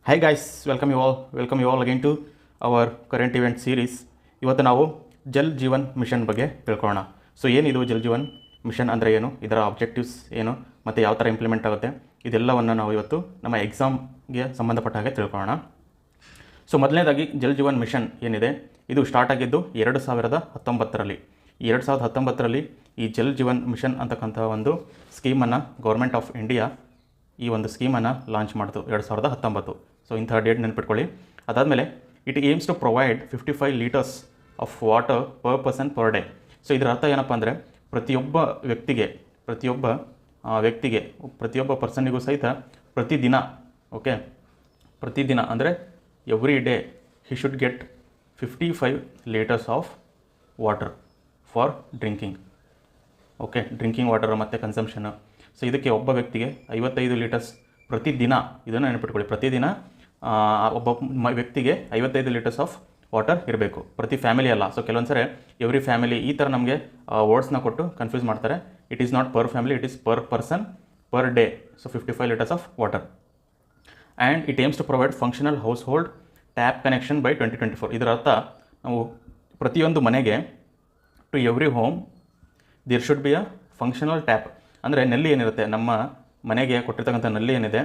Hi guys, welcome you all again to our current event series. ಇವತ್ತು ನಾವು Jal Jeevan mission ಬಗ್ಗೆ ತಿಳ್ಕೊಳ್ಳೋಣ. ಸೊ ಏನಿದು ಜಲ್ ಜೀವನ್ ಮಿಷನ್ ಅಂದರೆ ಏನು, ಇದರ ಆಬ್ಜೆಕ್ಟಿವ್ಸ್ ಏನು ಮತ್ತು ಯಾವ ಥರ ಇಂಪ್ಲಿಮೆಂಟ್ ಆಗುತ್ತೆ, ಇದೆಲ್ಲವನ್ನು ನಾವು ಇವತ್ತು ನಮ್ಮ ಎಕ್ಸಾಮ್ಗೆ ಸಂಬಂಧಪಟ್ಟ ಹಾಗೆ ತಿಳ್ಕೊಳ್ಳೋಣ. ಸೊ ಮೊದಲನೇದಾಗಿ ಜಲ್ ಜೀವನ್ ಮಿಷನ್ ಏನಿದೆ, ಇದು ಸ್ಟಾರ್ಟ್ ಆಗಿದ್ದು 2019ರಲ್ಲಿ. 2019ರಲ್ಲಿ ಈ ಜಲ್ ಜೀವನ್ ಮಿಷನ್ ಅಂತಕ್ಕಂಥ ಒಂದು ಸ್ಕೀಮನ್ನು ಗೌರ್ಮೆಂಟ್ ಆಫ್ ಇಂಡಿಯಾ ಈ ಒಂದು ಸ್ಕೀಮನ್ನು ಲಾಂಚ್ ಮಾಡಿತು 2019. ಸೊ ಇಂಥ ಡೇಟ್ ನೆನ್ಪಿಟ್ಕೊಳ್ಳಿ. ಅದಾದಮೇಲೆ it aims to provide 55 litres of water per person per day. So ಇದರ ಅರ್ಥ ಏನಪ್ಪ ಅಂದರೆ ಪ್ರತಿಯೊಬ್ಬ ಪರ್ಸನ್ನಿಗೂ ಸಹಿತ ಪ್ರತಿದಿನ ಅಂದರೆ every day he should get 55 litres of water for drinking. Drinking water ಮತ್ತು ಕನ್ಸಂಪ್ಷನ್. ಸೊ ಇದಕ್ಕೆ ಒಬ್ಬ ವ್ಯಕ್ತಿಗೆ 55 ಲೀಟರ್ಸ್ ಪ್ರತಿದಿನ, ಇದನ್ನು ನೆನಪಿಟ್ಕೊಳ್ಳಿ, ಪ್ರತಿದಿನ ಒಬ್ಬ ವ್ಯಕ್ತಿಗೆ 55 ಲೀಟರ್ಸ್ ಆಫ್ ವಾಟರ್ ಇರಬೇಕು, ಪ್ರತಿ ಫ್ಯಾಮಿಲಿ ಅಲ್ಲ. ಸೊ ಕೆಲವೊಂದು ಸರಿ ಎವ್ರಿ ಫ್ಯಾಮಿಲಿ ಈ ಥರ ನಮಗೆ ವರ್ಡ್ಸ್ನ ಕೊಟ್ಟು ಕನ್ಫ್ಯೂಸ್ ಮಾಡ್ತಾರೆ. It is not per family, it is per person per day. So 55 litres of water. And it aims to provide functional household tap connection by 2024. ಇದರ ಅರ್ಥ ನಾವು ಪ್ರತಿಯೊಂದು ಮನೆಗೆ, to every home there should be a functional tap. ಅಂದರೆ ನಲ್ಲಿ ಏನಿರುತ್ತೆ, ನಮ್ಮ ಮನೆಗೆ ಕೊಟ್ಟಿರ್ತಕ್ಕಂಥ ನಲ್ಲಿ ಏನಿದೆ,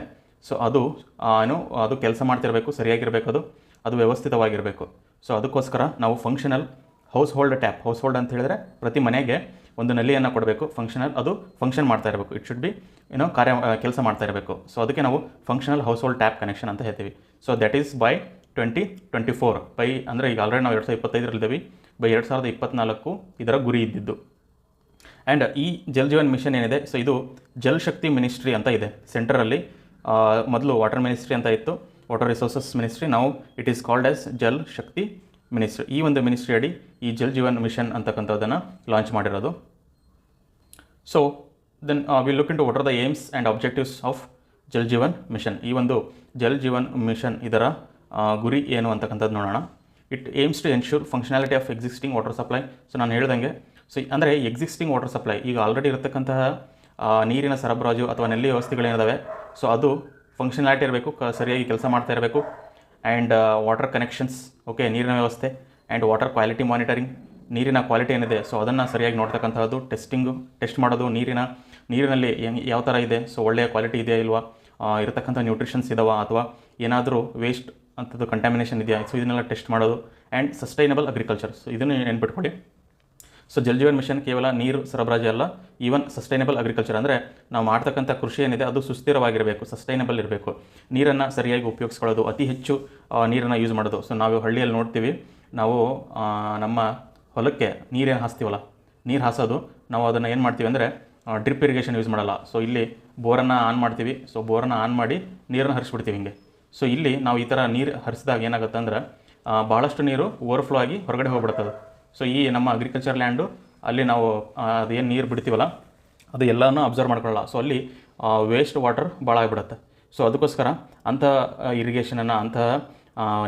ಸೊ ಅದು ಕೆಲಸ ಮಾಡ್ತಿರಬೇಕು, ಸರಿಯಾಗಿರಬೇಕು, ಅದು ವ್ಯವಸ್ಥಿತವಾಗಿರಬೇಕು. ಸೊ ಅದಕ್ಕೋಸ್ಕರ ನಾವು ಫಂಕ್ಷನಲ್ ಹೌಸ್ ಹೋಲ್ಡ್ ಅಂತ ಹೇಳಿದ್ರೆ ಪ್ರತಿ ಮನೆಗೆ ಒಂದು ನಲ್ಲಿಯನ್ನು ಕೊಡಬೇಕು. ಅದು ಫಂಕ್ಷನ್ ಮಾಡ್ತಾ ಇರಬೇಕು, ಇಟ್ ಶುಡ್ ಬಿ ಕೆಲಸ ಮಾಡ್ತಾ ಇರಬೇಕು. ಸೊ ಅದಕ್ಕೆ ನಾವು functional household tap connection ಅಂತ ಹೇಳ್ತೀವಿ. So that is by 2024. ಅಂದರೆ ಈಗ ಆಲ್ರೆಡಿ ನಾವು 2025 ಬೈ 2024 ಇದರ ಗುರಿ ಇದ್ದಿದ್ದು. ಆ್ಯಂಡ್ ಈ ಜಲ್ ಜೀವನ್ ಮಿಷನ್ ಏನಿದೆ, ಸೊ ಇದು ಜಲ್ ಶಕ್ತಿ ಮಿನಿಸ್ಟ್ರಿ ಅಂತ ಇದೆ ಸೆಂಟ್ರಲ್ಲಿ. ಮೊದಲು ವಾಟರ್ ಮಿನಿಸ್ಟ್ರಿ ಅಂತ ಇತ್ತು, ವಾಟರ್ ರಿಸೋರ್ಸಸ್ ಮಿನಿಸ್ಟ್ರಿ. ನಾವು it is called as Jal Shakti ministry. ಈ ಒಂದು ಮಿನಿಸ್ಟ್ರಿ ಅಡಿ ಈ ಜಲ್ ಜೀವನ್ ಮಿಷನ್ ಅಂತಕ್ಕಂಥದ್ದನ್ನು ಲಾಂಚ್ ಮಾಡಿರೋದು. So then will look into what are the aims and objectives of Jal Jeevan mission. ಈ ಒಂದು ಜಲ್ ಜೀವನ್ ಮಿಷನ್ ಇದರ ಗುರಿ ಏನು ಅಂತಕ್ಕಂಥದ್ದು ನೋಡೋಣ. It aims to ensure functionality of existing water supply. So ನಾನು ಹೇಳ್ದಂಗೆ, ಸೊ ಅಂದರೆ ಎಕ್ಸಿಸ್ಟಿಂಗ್ ವಾಟರ್ ಸಪ್ಲೈ, ಈಗ ಆಲ್ರೆಡಿ ಇರತಕ್ಕಂತಹ ನೀರಿನ ಸರಬರಾಜು ಅಥವಾ ನಲ್ಲಿ ವ್ಯವಸ್ಥೆಗಳೇನಿದಾವೆ, ಸೊ ಅದು ಫಂಕ್ಷನಾಲಿಟಿ ಇರಬೇಕು, ಸರಿಯಾಗಿ ಕೆಲಸ ಮಾಡ್ತಾ ಇರಬೇಕು. ಆ್ಯಂಡ್ ವಾಟರ್ ಕನೆಕ್ಷನ್ಸ್, ನೀರಿನ ವ್ಯವಸ್ಥೆ. ಆ್ಯಂಡ್ ವಾಟರ್ ಕ್ವಾಲಿಟಿ ಮಾನಿಟರಿಂಗ್, ನೀರಿನ ಕ್ವಾಲಿಟಿ ಏನಿದೆ ಸೊ ಅದನ್ನು ಸರಿಯಾಗಿ ನೋಡ್ತಕ್ಕಂಥದ್ದು. ಟೆಸ್ಟ್ ಮಾಡೋದು, ನೀರಿನಲ್ಲಿ ಯಾವ ಥರ ಇದೆ, ಸೊ ಒಳ್ಳೆಯ ಕ್ವಾಲಿಟಿ ಇದೆಯಾ ಇಲ್ವಾ, ಇರತಕ್ಕಂಥ ನ್ಯೂಟ್ರಿಷನ್ಸ್ ಇದಾವ ಅಥವಾ ಏನಾದರೂ ವೇಸ್ಟ್ ಅಂಥದ್ದು ಕಂಟ್ಯಾಮಿನೇಷನ್ ಇದೆಯಾ, ಸೊ ಇದನ್ನೆಲ್ಲ ಟೆಸ್ಟ್ ಮಾಡೋದು. ಆ್ಯಂಡ್ ಸಸ್ಟೈನಬಲ್ ಅಗ್ರಿಕಲ್ಚರ್, ಸೊ ಇದನ್ನು ನೆನ್ಪಿಟ್ಕೊಳ್ಳಿ. ಸೊ ಜಲ್ ಜೀವನ್ ಮಿಷನ್ ಕೇವಲ ನೀರು ಸರಬರಾಜು ಅಲ್ಲ, ಈವನ್ ಸಸ್ಟೈನಬಲ್ ಅಗ್ರಿಕಲ್ಚರ್ ಅಂದರೆ ನಾವು ಮಾಡ್ತಕ್ಕಂಥ ಕೃಷಿ ಏನಿದೆ ಅದು ಸುಸ್ಥಿರವಾಗಿರಬೇಕು, ಸಸ್ಟೈನಬಲ್ ಇರಬೇಕು. ನೀರನ್ನು ಸರಿಯಾಗಿ ಉಪಯೋಗಿಸ್ಕೊಳ್ಳೋದು, ಅತಿ ಹೆಚ್ಚು ನೀರನ್ನು ಯೂಸ್ ಮಾಡೋದು. ಸೊ ನಾವು ಹಳ್ಳಿಯಲ್ಲಿ ನೋಡ್ತೀವಿ, ನಾವು ನಮ್ಮ ಹೊಲಕ್ಕೆ ನೀರೇನು ಹಾಸ್ತೀವಲ್ಲ, ನೀರು ಹಾಸೋದು, ನಾವು ಅದನ್ನು ಏನು ಮಾಡ್ತೀವಿ ಅಂದರೆ ಡ್ರಿಪ್ ಇರಿಗೇಷನ್ ಯೂಸ್ ಮಾಡಲ್ಲ. ಸೊ ಇಲ್ಲಿ ಬೋರನ್ನು ಆನ್ ಮಾಡ್ತೀವಿ, ಸೊ ಬೋರನ್ನು ಆನ್ ಮಾಡಿ ನೀರನ್ನು ಹರಿಸ್ಬಿಡ್ತೀವಿ ಹಿಂಗೆ. ಸೊ ಇಲ್ಲಿ ನಾವು ಈ ಥರ ನೀರು ಹರಿಸಿದಾಗ ಏನಾಗುತ್ತೆ ಅಂದರೆ ಭಾಳಷ್ಟು ನೀರು ಓವರ್ಫ್ಲೋ ಆಗಿ ಹೊರಗಡೆ ಹೋಗ್ಬಿಡ್ತದೆ. ಸೊ ಈ ನಮ್ಮ ಅಗ್ರಿಕಲ್ಚರ್ ಲ್ಯಾಂಡು ಅಲ್ಲಿ ನಾವು ಅದೇನು ನೀರು ಬಿಡ್ತೀವಲ್ಲ ಅದು ಎಲ್ಲನೂ ಅಬ್ಸರ್ವ್ ಮಾಡ್ಕೊಳ್ಳಲ್ಲ. ಸೊ ಅಲ್ಲಿ ವೇಸ್ಟ್ ವಾಟರ್ ಭಾಳ ಆಗಿಬಿಡುತ್ತೆ. ಸೊ ಅದಕ್ಕೋಸ್ಕರ ಅಂಥ ಇರಿಗೇಷನನ್ನು, ಅಂಥ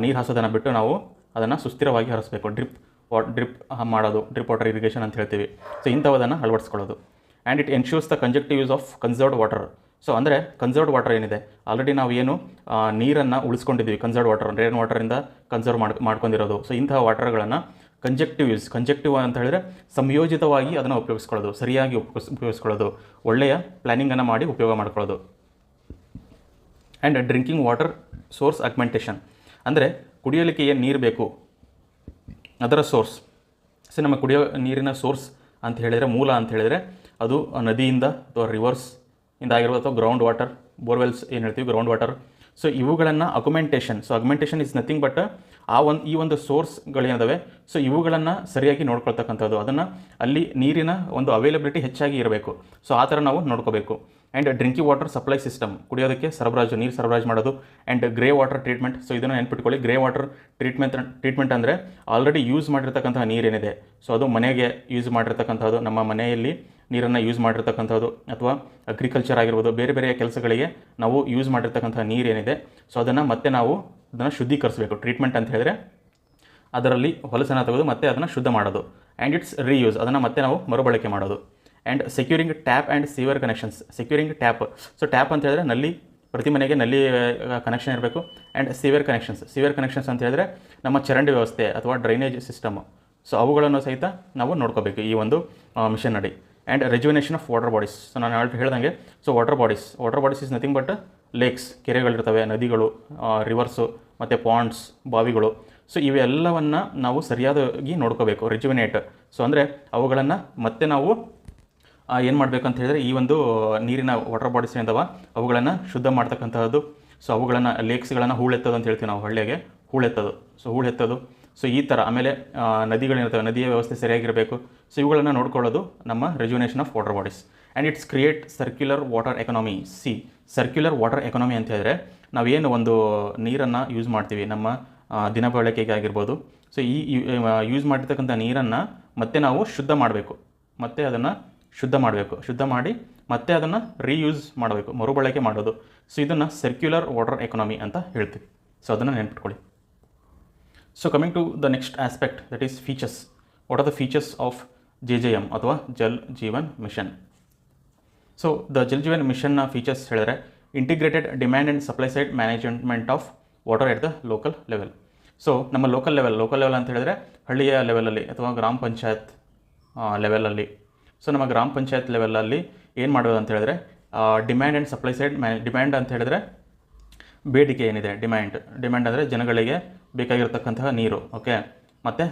ನೀರು ಹಾಸೋದನ್ನು ಬಿಟ್ಟು ನಾವು ಅದನ್ನು ಸುಸ್ಥಿರವಾಗಿ ಹರಿಸ್ಬೇಕು. ಡ್ರಿಪ್ ಮಾಡೋದು, ಡ್ರಿಪ್ ವಾಟರ್ ಇರಿಗೇಷನ್ ಅಂತ ಹೇಳ್ತೀವಿ. ಸೊ ಇಂಥವುದನ್ನು ಅಳವಡಿಸ್ಕೊಳ್ಳೋದು. And it ensures the conjunctive use of conserved water. So ಅಂದರೆ ಕನ್ಸರ್ವ್ಡ್ ವಾಟರ್ ಏನಿದೆ, ಆಲ್ರೆಡಿ ನಾವು ಏನು ನೀರನ್ನು ಉಳಿಸ್ಕೊಂಡಿದ್ದೀವಿ, ಕನ್ಸರ್ವ್ಡ್ ವಾಟರ್, ರೈನ್ ವಾಟರಿಂದ ಕನ್ಸರ್ವ್ ಮಾಡ್ಕೊಂಡಿರೋದು. ಸೊ ಇಂತಹ ವಾಟರ್ಗಳನ್ನು ಕಂಜೆಕ್ಟಿವ್ ಅಂತ ಹೇಳಿದ್ರೆ ಸಂಯೋಜಿತವಾಗಿ ಅದನ್ನು ಉಪಯೋಗಿಸ್ಕೊಳ್ಳೋದು, ಸರಿಯಾಗಿ ಉಪಯೋಗಿಸ್ಕೊಳ್ಳೋದು, ಒಳ್ಳೆಯ ಪ್ಲ್ಯಾನಿಂಗನ್ನು ಮಾಡಿ ಉಪಯೋಗ ಮಾಡ್ಕೊಳ್ಳೋದು. And drinking water source augmentation ಅಂದರೆ ಕುಡಿಯಲಿಕ್ಕೆ ಏನು ನೀರು ಬೇಕು ಅದರ ಸೋರ್ಸ್. ಸೊ ನಮ್ಮ ಕುಡಿಯೋ ನೀರಿನ ಸೋರ್ಸ್ ಅಂತ ಹೇಳಿದರೆ, ಮೂಲ ಅಂತ ಹೇಳಿದರೆ ಅದು ನದಿಯಿಂದ ಅಥವಾ ರಿವರ್ಸ್ ಇಂದ ಆಗಿರ್ಬೋದು, ಅಥವಾ ಗ್ರೌಂಡ್ ವಾಟರ್, ಬೋರ್ವೆಲ್ಸ್ ಏನು ಹೇಳ್ತೀವಿ, ಗ್ರೌಂಡ್ ವಾಟರ್. ಸೊ ಇವುಗಳನ್ನು ಅಗ್ಮೆಂಟೇಷನ್ ಇಸ್ ನಥಿಂಗ್ ಬಟ್ ಈ ಒಂದು ಸೋರ್ಸ್ಗಳೇನಿದಾವೆ, ಸೊ ಇವುಗಳನ್ನು ಸರಿಯಾಗಿ ನೋಡ್ಕೊಳ್ತಕ್ಕಂಥದ್ದು. ಅದನ್ನು ಅಲ್ಲಿ ನೀರಿನ ಒಂದು ಅವೈಲಬಿಲಿಟಿ ಹೆಚ್ಚಾಗಿ ಇರಬೇಕು. ಸೊ ಆ ಥರ ನಾವು ನೋಡ್ಕೋಬೇಕು. And drinking water supply system, ಕುಡಿಯೋದಕ್ಕೆ ನೀರು ಸರಬರಾಜು ಮಾಡೋದು. And grey water treatment. So ಇದನ್ನು ನೆನ್ಪಿಟ್ಕೊಳ್ಳಿ, ಗ್ರೇ ವಾಟರ್ ಟ್ರೀಟ್ಮೆಂಟ್ ಅಂದರೆ ಆಲ್ರೆಡಿ ಯೂಸ್ ಮಾಡಿರ್ತಕ್ಕಂಥ ನೀರೇನಿದೆ, ಸೊ ಅದು ಮನೆಗೆ ಯೂಸ್ ಮಾಡಿರ್ತಕ್ಕಂಥದ್ದು, ನಮ್ಮ ಮನೆಯಲ್ಲಿ ನೀರನ್ನು ಯೂಸ್ ಮಾಡಿರ್ತಕ್ಕಂಥದ್ದು, ಅಥವಾ ಅಗ್ರಿಕಲ್ಚರ್ ಆಗಿರ್ಬೋದು, ಬೇರೆ ಬೇರೆ ಕೆಲಸಗಳಿಗೆ ನಾವು ಯೂಸ್ ಮಾಡಿರ್ತಕ್ಕಂಥ ನೀರೇನಿದೆ, ಸೊ ಅದನ್ನು ಶುದ್ಧೀಕರಿಸಬೇಕು. ಟ್ರೀಟ್ಮೆಂಟ್ ಅಂತ ಹೇಳಿದ್ರೆ ಅದರಲ್ಲಿ ಹೊಲಸನ್ನು ತೆಗೆದು ಮತ್ತೆ ಅದನ್ನು ಶುದ್ಧ ಮಾಡೋದು. ಆ್ಯಂಡ್ ಇಟ್ಸ್ ರೀಯೂಸ್, ಅದನ್ನು ಮತ್ತೆ ನಾವು ಮರುಬಳಕೆ ಮಾಡೋದು. And securing tap and sewer connections. Securing tap, so tap ಅಂತ ಹೇಳಿದ್ರೆ ನಲ್ಲಿ ಪ್ರತಿ ಮನೆಗೆ ನಲ್ಲಿ ಕನೆಕ್ಷನ್ ಇರಬೇಕು. ಆ್ಯಂಡ್ ಸಿವಿಯರ್ ಕನೆಕ್ಷನ್ಸ್ ಅಂತ ಹೇಳಿದ್ರೆ ನಮ್ಮ ಚರಂಡಿ ವ್ಯವಸ್ಥೆ ಅಥವಾ ಡ್ರೈನೇಜ್ ಸಿಸ್ಟಮು, ಸೊ ಅವುಗಳನ್ನು ಸಹಿತ ನಾವು ನೋಡ್ಕೋಬೇಕು ಈ ಒಂದು ಮಿಷನ್ ಅಡಿ. And rejuvenation of water bodies. So ನಾನು ಹೇಳ್ದಂಗೆ, so water bodies is nothing but lakes, ಕೆರೆಗಳಿರ್ತವೆ, ನದಿಗಳು, ರಿವರ್ಸು ಮತ್ತು ಪಾಂಡ್ಸ್, ಬಾವಿಗಳು. ಸೊ ಇವೆಲ್ಲವನ್ನು ನಾವು ಸರಿಯಾಗಿ ನೋಡ್ಕೋಬೇಕು, ರೆಜುವಿನೇಟ್. ಸೊ ಅಂದರೆ ಅವುಗಳನ್ನು ಮತ್ತೆ ನಾವು ಏನು ಮಾಡಬೇಕು ಅಂತ ಹೇಳಿದ್ರೆ, ಈ ಒಂದು ನೀರಿನ ವಾಟರ್ ಬಾಡೀಸ್ ಏನಿದಾವೆ ಅವುಗಳನ್ನು ಶುದ್ಧ ಮಾಡ್ತಕ್ಕಂಥದ್ದು. ಸೊ ಅವುಗಳನ್ನು ಲೇಕ್ಸ್ಗಳನ್ನು ಹೂಳೆತ್ತೋದು ಅಂತ ಹೇಳ್ತೀವಿ ನಾವು ಹಳ್ಳಿಯಾಗೆ, ಹೂಳೆತ್ತೋದು. ಸೊ ಈ ಥರ. ಆಮೇಲೆ ನದಿಗಳಿರ್ತವೆ, ನದಿಯ ವ್ಯವಸ್ಥೆ ಸರಿಯಾಗಿರಬೇಕು. ಸೊ ಇವುಗಳನ್ನು ನೋಡ್ಕೊಳ್ಳೋದು ನಮ್ಮ rejuvenation of water bodies. And it's create circular water economy. Circular water economy ಅಂತ ಹೇಳಿದ್ರೆ ನಾವೇನು ಒಂದು ನೀರನ್ನು ಯೂಸ್ ಮಾಡ್ತೀವಿ ನಮ್ಮ ದಿನ ಬಳಕೆಗೆ ಆಗಿರ್ಬೋದು. ಸೊ ಈ ಯೂಸ್ ಮಾಡಿರ್ತಕ್ಕಂಥ ನೀರನ್ನು ಮತ್ತೆ ನಾವು ಶುದ್ಧ ಮಾಡಬೇಕು, ಶುದ್ಧ ಮಾಡಿ ಮತ್ತೆ ಅದನ್ನು ರೀಯೂಸ್ ಮಾಡಬೇಕು, ಮರುಬಳಕೆ ಮಾಡೋದು. ಸೊ ಇದನ್ನು ಸರ್ಕ್ಯುಲರ್ ವಾಟರ್ ಎಕನಾಮಿ ಅಂತ ಹೇಳ್ತೀವಿ. ಸೊ ಅದನ್ನು ನೆನ್ಪಿಟ್ಕೊಳ್ಳಿ. So coming to the next aspect, that is features. What are the features of JJM ಅಥವಾ Jal Jeevan mission? So the Jal Jeevan ಮಿಷನ್ನ ಫೀಚರ್ಸ್ ಹೇಳಿದ್ರೆ, integrated demand and supply side management of water at the local level. So ನಮ್ಮ local level ಅಂತ ಹೇಳಿದ್ರೆ ಹಳ್ಳಿಯ ಲೆವೆಲಲ್ಲಿ ಅಥವಾ ಗ್ರಾಮ ಪಂಚಾಯತ್ ಲೆವೆಲಲ್ಲಿ. ಸೊ ನಮ್ಮ ಗ್ರಾಮ ಪಂಚಾಯತ್ ಲೆವೆಲಲ್ಲಿ ಏನು ಮಾಡೋದು ಅಂತ ಹೇಳಿದ್ರೆ, demand and supply side demand ಅಂತ ಹೇಳಿದ್ರೆ ಬೇಡಿಕೆ ಏನಿದೆ, ಡಿಮ್ಯಾಂಡ್ ಅಂದರೆ ಜನಗಳಿಗೆ ಬೇಕಾಗಿರ್ತಕ್ಕಂತಹ ನೀರು, ಓಕೆ, ಮತ್ತು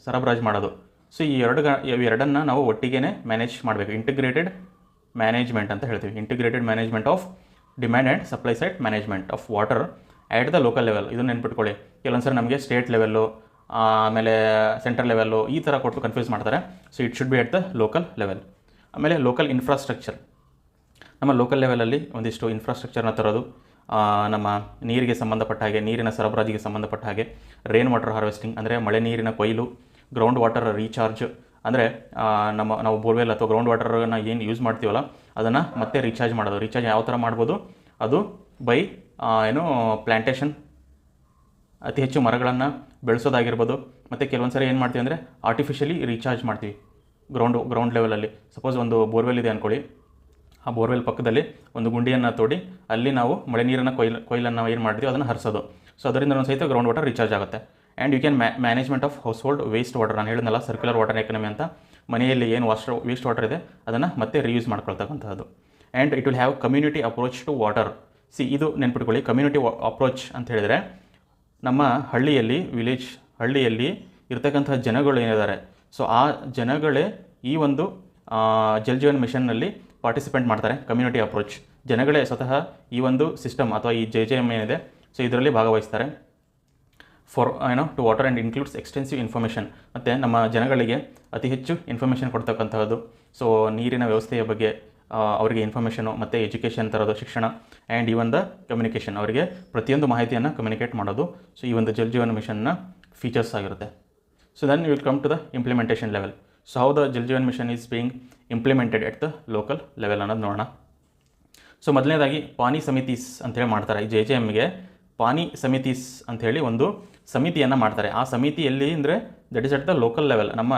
ಸರಬರಾಜು ಮಾಡೋದು. ಸೊ ಇವೆರಡನ್ನು ನಾವು ಒಟ್ಟಿಗೆ ಮ್ಯಾನೇಜ್ ಮಾಡಬೇಕು. ಇಂಟಿಗ್ರೇಟೆಡ್ ಮ್ಯಾನೇಜ್ಮೆಂಟ್ ಅಂತ ಹೇಳ್ತೀವಿ. Integrated management of demand and supply side management of water at the local level. ಇದನ್ನು ನೆನ್ಪಿಟ್ಕೊಳ್ಳಿ. ಕೆಲವೊಂದು ಸರಿ ನಮಗೆ ಸ್ಟೇಟ್ ಲೆವೆಲ್ಲು, ಆಮೇಲೆ ಸೆಂಟ್ರಲ್ ಲೆವೆಲ್ಲು ಈ ಥರ ಕೊಟ್ಟು ಕನ್ಫ್ಯೂಸ್ ಮಾಡ್ತಾರೆ. So it should be at the local level. ಆಮೇಲೆ ಲೋಕಲ್ ಇನ್ಫ್ರಾಸ್ಟ್ರಕ್ಚರ್. ನಮ್ಮ ಲೋಕಲ್ ಲೆವೆಲಲ್ಲಿ ಒಂದಿಷ್ಟು ಇನ್ಫ್ರಾಸ್ಟ್ರಕ್ಚರ್ನ ತರೋದು, ನಮ್ಮ ನೀರಿಗೆ ಸಂಬಂಧಪಟ್ಟ ಹಾಗೆ, ನೀರಿನ ಸರಬರಾಜಿಗೆ ಸಂಬಂಧಪಟ್ಟ ಹಾಗೆ, ರೇನ್ ವಾಟರ್ ಹಾರ್ವೆಸ್ಟಿಂಗ್ ಅಂದರೆ ಮಳೆ ನೀರಿನ ಕೊಯ್ಲು, ಗ್ರೌಂಡ್ ವಾಟರ್ ರೀಚಾರ್ಜ್ ಅಂದರೆ ನಾವು ಬೋರ್ವೆಲ್ ಅಥವಾ ಗ್ರೌಂಡ್ ವಾಟರ್ನ ಏನು ಯೂಸ್ ಮಾಡ್ತೀವಲ್ಲ ಅದನ್ನು ಮತ್ತೆ ರೀಚಾರ್ಜ್ ಮಾಡೋದು. ರೀಚಾರ್ಜ್ ಯಾವ ಥರ ಮಾಡ್ಬೋದು? ಅದು ಬೈ ಪ್ಲ್ಯಾಂಟೇಷನ್, ಅತಿ ಹೆಚ್ಚು ಮರಗಳನ್ನು ಬೆಳೆಸೋದಾಗಿರ್ಬೋದು. ಮತ್ತು ಕೆಲವೊಂದು ಸರಿ ಏನು ಮಾಡ್ತೀವಿ ಅಂದರೆ ಆರ್ಟಿಫಿಷಿಯಲಿ ರೀಚಾರ್ಜ್ ಮಾಡ್ತೀವಿ ಗ್ರೌಂಡ್ ಲೆವೆಲಲ್ಲಿ. ಸಪೋಸ್ ಒಂದು ಬೋರ್ವೆಲ್ ಇದೆ ಅಂದ್ಕೊಳ್ಳಿ, ಆ ಬೋರ್ವೆಲ್ ಪಕ್ಕದಲ್ಲಿ ಒಂದು ಗುಂಡಿಯನ್ನು ತೋಡಿ ಅಲ್ಲಿ ನಾವು ಮಳೆ ನೀರನ್ನು ಕೊಯ್ಲನ್ನು ಏನು ಮಾಡ್ತೀವಿ ಅದನ್ನು ಹರಿಸೋದು. ಸೊ ಅದರಿಂದ ಒಂದು ಸಹಿತ ಗ್ರೌಂಡ್ ವಾಟರ್ ರೀಚಾರ್ಜ್ ಆಗುತ್ತೆ. And you can management of household waste water. ನಾನು ಹೇಳಿದ್ನಲ್ಲ ಸರ್ಕ್ಯುಲರ್ ವಾಟರ್ ಎಕನಮಿ ಅಂತ. ಮನೆಯಲ್ಲಿ ಏನು ವೇಸ್ಟ್ ವಾಟರ್ ಇದೆ ಅದನ್ನು ಮತ್ತೆ ರೀಯೂಸ್ ಮಾಡ್ಕೊಳ್ತಕ್ಕಂಥದ್ದು. And it will have community approach to water. ಇದು ನೆನ್ಪಿಟ್ಕೊಳ್ಳಿ, ಕಮ್ಯುನಿಟಿ ಅಪ್ರೋಚ್ ಅಂತ ಹೇಳಿದರೆ ನಮ್ಮ ಹಳ್ಳಿಯಲ್ಲಿ ಇರ್ತಕ್ಕಂಥ ಜನಗಳು ಏನಿದ್ದಾರೆ, ಸೊ ಆ ಜನಗಳೇ ಈ ಒಂದು ಜಲ್ ಜೀವನ್ ಮಿಷನ್ನಲ್ಲಿ ಪಾರ್ಟಿಸಿಪೇಟ್ ಮಾಡ್ತಾರೆ. ಕಮ್ಯುನಿಟಿ ಅಪ್ರೋಚ್, ಜನಗಳೇ ಸ್ವತಃ ಈ ಒಂದು ಸಿಸ್ಟಮ್ ಅಥವಾ ಈ JJM ಏನಿದೆ ಸೊ ಇದರಲ್ಲಿ ಭಾಗವಹಿಸ್ತಾರೆ. For to water and includes extensive information. ಮತ್ತು ನಮ್ಮ ಜನಗಳಿಗೆ ಅತಿ ಹೆಚ್ಚು ಇನ್ಫಾರ್ಮೇಷನ್ ಕೊಡ್ತಕ್ಕಂಥದ್ದು. ಸೊ ನೀರಿನ ವ್ಯವಸ್ಥೆಯ ಬಗ್ಗೆ ಅವರಿಗೆ ಇನ್ಫಾರ್ಮೇಷನು ಮತ್ತು ಎಜುಕೇಷನ್ ತರೋದು, ಶಿಕ್ಷಣ, ಆ್ಯಂಡ್ ಈವನ್ ದ ಕಮ್ಯುನಿಕೇಷನ್, ಅವರಿಗೆ ಪ್ರತಿಯೊಂದು ಮಾಹಿತಿಯನ್ನು ಕಮ್ಯುನಿಕೇಟ್ ಮಾಡೋದು. ಸೊ ಈ ಒಂದು ಜಲ್ ಜೀವನ್ ಮಿಷನ್ನ ಫೀಚರ್ಸ್ ಆಗಿರುತ್ತೆ. So then you will come to the implementation level. So how the Jal Jeevan mission is being implemented at the local level ಅನ್ನೋದು ನೋಡೋಣ. ಸೊ ಮೊದಲನೇದಾಗಿ ಪಾನಿ ಸಮಿತೀಸ್ ಅಂತೇಳಿ ಮಾಡ್ತಾರೆ. ಈ JJMಗೆ ಪಾನಿ ಸಮಿತೀಸ್ ಅಂಥೇಳಿ ಒಂದು ಸಮಿತಿಯನ್ನು ಮಾಡ್ತಾರೆ. ಆ ಸಮಿತಿಯಲ್ಲಿ ಅಂದರೆ that is at the local level, ನಮ್ಮ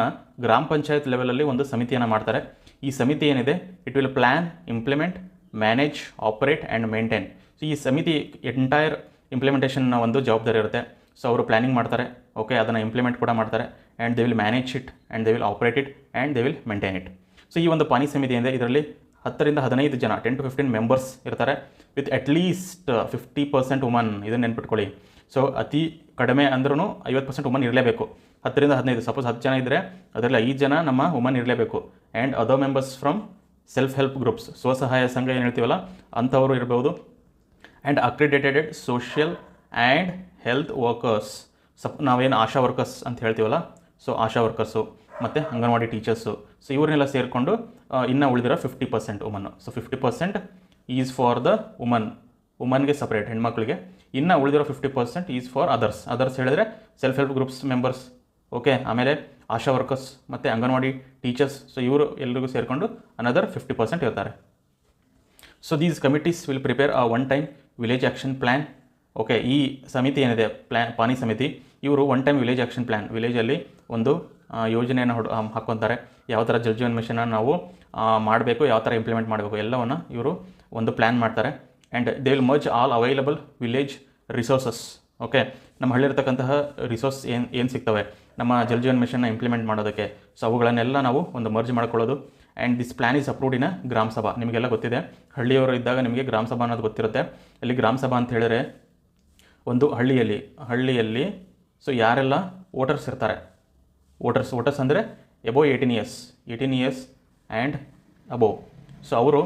ಗ್ರಾಮ ಪಂಚಾಯತ್ ಲೆವೆಲಲ್ಲಿ ಒಂದು ಸಮಿತಿಯನ್ನು ಮಾಡ್ತಾರೆ. ಈ ಸಮಿತಿ ಏನಿದೆ it will plan, implement, manage, operate and maintain. So ಈ ಸಮಿತಿ ಎಂಟೈರ್ ಇಂಪ್ಲಿಮೆಂಟೇಷನ್ನ ಒಂದು ಜವಾಬ್ದಾರಿ ಇರುತ್ತೆ. ಸೊ ಅವರು ಪ್ಲ್ಯಾನಿಂಗ್ ಮಾಡ್ತಾರೆ, ಓಕೆ, ಅದನ್ನು ಇಂಪ್ಲಿಮೆಂಟ್ ಕೂಡ ಮಾಡ್ತಾರೆ. And they will manage it and they will operate it and they will maintain it. So ಈ ಒಂದು ಪಾನಿ ಸಮಿತಿ ಏನಿದೆ ಇದರಲ್ಲಿ 10 ರಿಂದ 15 ಜನ, 10 to 15 ಮೆಂಬರ್ಸ್ ಇರ್ತಾರೆ, ವಿತ್ ಅಟ್ಲೀಸ್ಟ್ 50% ವುಮನ್. ಇದನ್ನು ನೆನ್ಪಿಟ್ಕೊಳ್ಳಿ. ಸೊ ಅತಿ ಕಡಿಮೆ ಅಂದ್ರೂ 50% ವುಮನ್ ಇರಲೇಬೇಕು. 10 ರಿಂದ 15, ಸಪೋಸ್ 10 ಜನ ಇದ್ದರೆ ಅದರಲ್ಲಿ 5 ಜನ ನಮ್ಮ ವುಮನ್ ಇರಲೇಬೇಕು. And other members from self help groups, ಸ್ವಸಹಾಯ ಸಂಘ ಏನು ಹೇಳ್ತೀವಲ್ಲ ಅಂಥವರು ಇರ್ಬೋದು. And accredited social and health workers, ನಾವೇನು ಆಶಾ ವರ್ಕರ್ಸ್ ಅಂತ ಹೇಳ್ತೀವಲ್ಲ, ಸೊ ಆಶಾ ವರ್ಕರ್ಸು ಮತ್ತು ಅಂಗನವಾಡಿ ಟೀಚರ್ಸು, ಸೊ ಇವ್ರನ್ನೆಲ್ಲ ಸೇರಿಕೊಂಡು ಇನ್ನು ಉಳಿದಿರೋ 50% women. So 50% is for the ವುಮನ್ಗೆ ಸಪ್ರೇಟ್, ಹೆಣ್ಮಕ್ಳಿಗೆ. ಇನ್ನು ಉಳಿದಿರೋ 50% ಈಸ್ ಫಾರ್ ಅದರ್ಸ್ ಹೇಳಿದ್ರೆ self help groups members, okay, ಆಮೇಲೆ ಆಶಾ ವರ್ಕರ್ಸ್ ಮತ್ತು ಅಂಗನವಾಡಿ ಟೀಚರ್ಸ್. ಸೊ ಇವರು ಎಲ್ರಿಗೂ ಸೇರಿಕೊಂಡು ಅನದರ್ 50% ಇರ್ತಾರೆ. So these committees will prepare a one time village action plan. Okay, ಈ ಸಮಿತಿ ಏನಿದೆ ಪಾನಿ ಸಮಿತಿ, ಇವರು one time village action plan, ವಿಲೇಜಲ್ಲಿ ಒಂದು ಯೋಜನೆಯನ್ನು ಹಾಕ್ಕೊತಾರೆ. ಯಾವ ಥರ ಜಲ್ ಜೀವನ್ ಮಿಷನ್ನ ನಾವು ಮಾಡಬೇಕು, ಯಾವ ಥರ ಇಂಪ್ಲಿಮೆಂಟ್ ಮಾಡಬೇಕು ಎಲ್ಲವನ್ನು ಇವರು ಒಂದು ಪ್ಲ್ಯಾನ್ ಮಾಡ್ತಾರೆ. And they will merge all available village resources. Okay, ನಮ್ಮ ಹಳ್ಳಿರ್ತಕ್ಕಂತಹ ರಿಸೋರ್ಸ್ ಏನು ಸಿಗ್ತವೆ ನಮ್ಮ ಜಲ್ ಜೀವನ್ ಮಿಷನ್ನ ಇಂಪ್ಲಿಮೆಂಟ್ ಮಾಡೋದಕ್ಕೆ, ಸೊ ಅವುಗಳನ್ನೆಲ್ಲ ನಾವು ಒಂದು ಮರ್ಜ್ ಮಾಡ್ಕೊಳ್ಳೋದು. And this plan is approved in Gram Sabha. ನಿಮಗೆಲ್ಲ ಗೊತ್ತಿದೆ, ಹಳ್ಳಿಯವರು ಇದ್ದಾಗ ನಿಮಗೆ ಗ್ರಾಮ ಸಭಾ ಅನ್ನೋದು ಗೊತ್ತಿರುತ್ತೆ. ಇಲ್ಲಿ ಗ್ರಾಮ ಸಭಾ ಅಂತ ಹೇಳಿದ್ರೆ ಒಂದು ಹಳ್ಳಿಯಲ್ಲಿ ಸೊ ಯಾರೆಲ್ಲ ವೋಟರ್ಸ್ ಇರ್ತಾರೆ, ವೋಟರ್ಸ್ ಅಂದರೆ above 18 years and above. So ಅವರು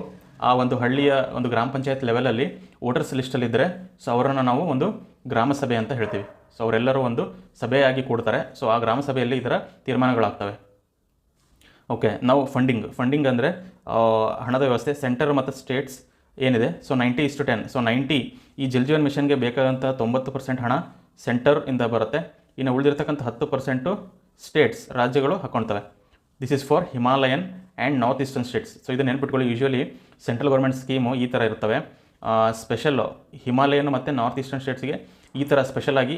ಆ ಒಂದು ಹಳ್ಳಿಯ ಒಂದು ಗ್ರಾಮ ಪಂಚಾಯತ್ ಲೆವೆಲಲ್ಲಿ ವೋಟರ್ಸ್ ಲಿಸ್ಟಲ್ಲಿದ್ದರೆ ಸೊ ಅವರನ್ನು ನಾವು ಒಂದು ಗ್ರಾಮ ಸಭೆ ಅಂತ ಹೇಳ್ತೀವಿ. ಸೊ ಅವರೆಲ್ಲರೂ ಒಂದು ಸಭೆಯಾಗಿ ಕೂಡ್ತಾರೆ. ಸೊ ಆ ಗ್ರಾಮ ಸಭೆಯಲ್ಲಿ ಇದರ ತೀರ್ಮಾನಗಳಾಗ್ತವೆ. ಓಕೆ, ನಾವು ಫಂಡಿಂಗ್ ಅಂದರೆ ಹಣದ ವ್ಯವಸ್ಥೆ. ಸೆಂಟರ್ ಮತ್ತು ಸ್ಟೇಟ್ಸ್ ಏನಿದೆ, ಸೊ 90:10. ಸೊ 90 ಈ ಜಲ್ ಜೀವನ್ ಮಿಷನ್ಗೆ ಬೇಕಾದಂಥ 90% ಹಣ ಸೆಂಟರಿಂದ ಬರುತ್ತೆ. ಇನ್ನು ಉಳಿದಿರ್ತಕ್ಕಂಥ 10% ಸ್ಟೇಟ್ಸ್, ರಾಜ್ಯಗಳು ಹಾಕ್ಕೊಳ್ತವೆ. This is for Himalayan and north eastern states. So ಇದನ್ನು ನೆನ್ಪಿಟ್ಕೊಳ್ಳಿ. ಯೂಶ್ವಲಿ ಸೆಂಟ್ರಲ್ ಗೌರ್ಮೆಂಟ್ ಸ್ಕೀಮು ಈ ಥರ ಇರ್ತವೆ. ಸ್ಪೆಷಲ್ಲು ಹಿಮಾಲಯನ್ ಮತ್ತು ನಾರ್ತ್ ಈಸ್ಟರ್ನ್ ಸ್ಟೇಟ್ಸ್ಗೆ ಈ ಥರ ಸ್ಪೆಷಲಾಗಿ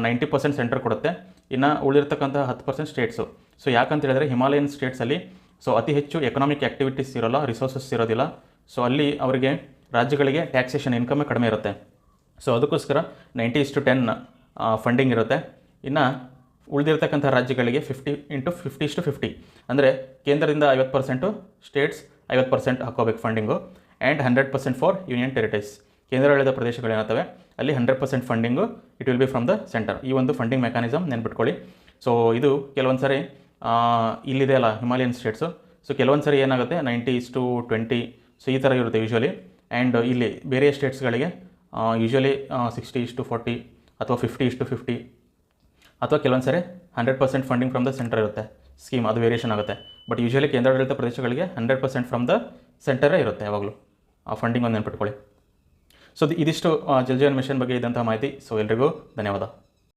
90% ಸೆಂಟರ್ ಕೊಡುತ್ತೆ. ಇನ್ನು ಉಳಿದಿರ್ತಕ್ಕಂಥ 10% ಸ್ಟೇಟ್ಸು. ಸೊ ಯಾಕಂತ ಹೇಳಿದ್ರೆ ಹಿಮಾಲಯನ್ ಸ್ಟೇಟ್ಸಲ್ಲಿ ಸೊ ಅತಿ ಹೆಚ್ಚು ಎಕನಾಮಿಕ್ ಆ್ಯಕ್ಟಿವಿಟೀಸ್ ಇರೋಲ್ಲ, ರಿಸೋರ್ಸಸ್ ಇರೋದಿಲ್ಲ. ಸೊ ಅಲ್ಲಿ ಅವರಿಗೆ ರಾಜ್ಯಗಳಿಗೆ ಟ್ಯಾಕ್ಸೇಷನ್ ಇನ್ಕಮೇ ಕಡಿಮೆ ಇರುತ್ತೆ. ಸೊ ಅದಕ್ಕೋಸ್ಕರ 90:10 ಫಂಡಿಂಗ್ ಇರುತ್ತೆ. ಇನ್ನು ಉಳಿದಿರ್ತಕ್ಕಂಥ ರಾಜ್ಯಗಳಿಗೆ 50:50 ಅಂದರೆ ಕೇಂದ್ರದಿಂದ 50%, ಸ್ಟೇಟ್ಸ್ 50% ಹಾಕೋಬೇಕು funding. And 100% for union territories. ಕೇಂದ್ರಾಡಳಿತ ಪ್ರದೇಶಗಳೇನಿರ್ತವೆ ಅಲ್ಲಿ 100% funding it will be from the centre. ಈ ಒಂದು ಫಂಡಿಂಗ್ ಮೆಕ್ಯಾನಿಸಮ್ ನೆನ್ಪಿಟ್ಕೊಳ್ಳಿ. ಸೊ ಇದು ಕೆಲವೊಂದು ಸರಿ ಇಲ್ಲಿದೆ ಅಲ್ಲ ಹಿಮಾಲಯನ್ ಸ್ಟೇಟ್ಸು. ಸೊ ಕೆಲವೊಂದು ಸರಿ ಏನಾಗುತ್ತೆ 90:20 ಸೊ ಈ ಥರ ಇರುತ್ತೆ ಯೂಶ್ವಲಿ. ಆ್ಯಂಡ್ ಇಲ್ಲಿ ಬೇರೆ ಸ್ಟೇಟ್ಸ್ಗಳಿಗೆ ಯೂಶ್ವಲಿ 60:40 ಅಥವಾ 50:50 ಅಥವಾ ಕೆಲವೊಂದು ಸರಿ 100% ಫಂಡಿಂಗ್ ಫ್ರಮ್ ದ ಸೆಂಟರ್ ಇರುತ್ತೆ ಸ್ಕೀಮ್. ಅದು ವೇರಿಯೇಷನ್ ಆಗುತ್ತೆ. ಬಟ್ ಯೂಶ್ವಲಿ ಕೇಂದ್ರಾಡಳಿತ ಪ್ರದೇಶಗಳಿಗೆ 100% ಫ್ರಮ್ ದ ಸೆಂಟರೇ ಇರುತ್ತೆ ಯಾವಾಗಲೂ. ಆ ಫಂಡಿಂಗ್ ಒಂದು ನೆನ್ಪಿಟ್ಕೊಳ್ಳಿ. ಸೊ ಇದಿಷ್ಟು ಜಲ್ ಜೀವನ್ ಮಿಷನ್ ಬಗ್ಗೆ ಇದ್ದಂಥ ಮಾಹಿತಿ. ಸೊ ಎಲ್ರಿಗೂ ಧನ್ಯವಾದ.